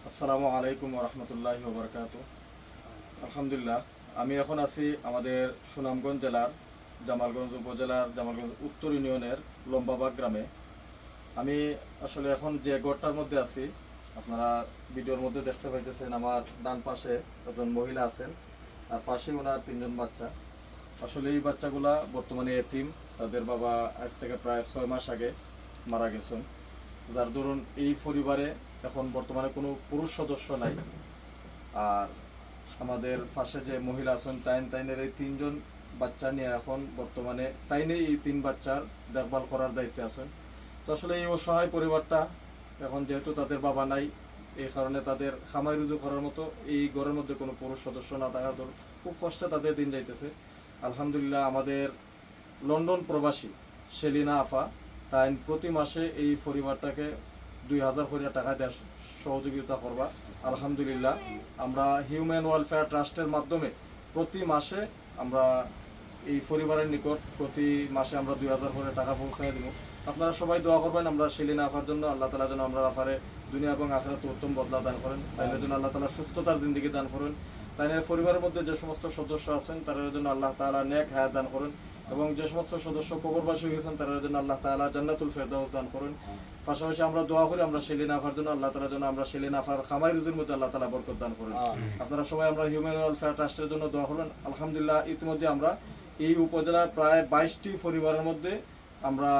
আসসালামু আলাইকুম রহমতুল্লাহি ওয়া বারাকাতুহু। আলহামদুলিল্লাহ, আমি এখন আছি আমাদের সুনামগঞ্জ জেলার জামালগঞ্জ উপজেলার জামালগঞ্জ উত্তর ইউনিয়নের লম্বাবাগ গ্রামে। আমি আসলে এখন যে গড়টার মধ্যে আছি, আপনারা ভিডিওর মধ্যে দেখতে পাইতেছেন, আমার ডান পাশে একজন মহিলা আছেন আর পাশে ওনার তিনজন বাচ্চা। আসলে এই বাচ্চাগুলা বর্তমানে এতিম। তাদের বাবা আজ থেকে প্রায় 6 মাস আগে মারা গেছেন, যার দরুন এই পরিবারে এখন বর্তমানে কোনো পুরুষ সদস্য নাই। আর আমাদের পাশে যে মহিলা আছেন তাইনের এই তিনজন বাচ্চা নিয়ে এখন বর্তমানে তাইনেই এই 3 বাচ্চার দেখভাল করার দায়িত্বে আছেন। তো আসলে এই অসহায় পরিবারটা এখন যেহেতু তাদের বাবা নাই, এই কারণে তাদের খামাই রুজু করার মতো এই ঘরের মধ্যে কোনো পুরুষ সদস্য না থাকার দরুন খুব কষ্টে তাদের দিন যাইতেছে। আলহামদুলিল্লাহ, আমাদের লন্ডন প্রবাসী সেলিনা আফা তাই প্রতি মাসে এই পরিবারটাকে 2000 করে টাকা দেওয়ার সহযোগিতা করবা। আলহামদুলিল্লাহ, আমরা হিউম্যান ওয়েলফেয়ার ট্রাস্টের মাধ্যমে প্রতি মাসে আমরা এই পরিবারের নিকট প্রতি মাসে আমরা 2000 করে টাকা পৌঁছায় দিব। আপনারা সবাই দোয়া করবেন আমরা সেলিনা আফার জন্য। আল্লাহ তাআলা যেন আমরা আফারে দুনিয়া এবং আখিরাতে উত্তম বদলা দান করেন, তাইনের জন্য আল্লাহ তাআলা সুস্থতার জিন্দেগি দান করেন। তাইনের পরিবারের মধ্যে যে সমস্ত সদস্য আছেন তাদের জন্য আল্লাহ তাআলা নেক হায়াত দান করেন, এবং যে সমস্ত সদস্য কবরবাসী হয়েছেন তাদের জন্য আল্লাহ তাআলা জান্নাতুল ফেরদাউস দান করেন। পাশাপাশি আমরা দোয়া করি আমরা সেলিনা আফার জন্য, আল্লাহ তাআলা যেন আমরা সেলিনা আফার খামাই রুজির মধ্যে আল্লাহ তাআলা বরকত দান করেন। আপনারা সবাই আমরা হিউম্যান ওয়েলফেয়ার ট্রাস্টের জন্য দোয়া করবেন। আলহামদুলিল্লাহ, ইতিমধ্যে আমরা এই উপজেলার প্রায় 22টি পরিবারের মধ্যে আমরা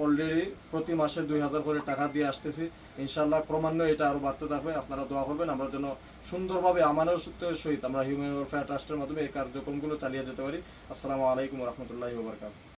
অলরেডি প্রতি মাসে 2000 করে টাকা দিয়ে আসতেছি। ইনশাআল্লাহ ক্রমান্বয়ে এটা আরো বাড়তে থাকবে। আপনারা দোয়া করবেন আমরা যেন সুন্দরভাবে আমানতের সহিত আমরা হিউম্যান ওয়েলফেয়ার ট্রাস্টের মাধ্যমে এই কার্যক্রমগুলো চালিয়ে যেতে পারি। আসসালামু আলাইকুম রহমতুল্লাহি ওয়া বারাকাতুহু।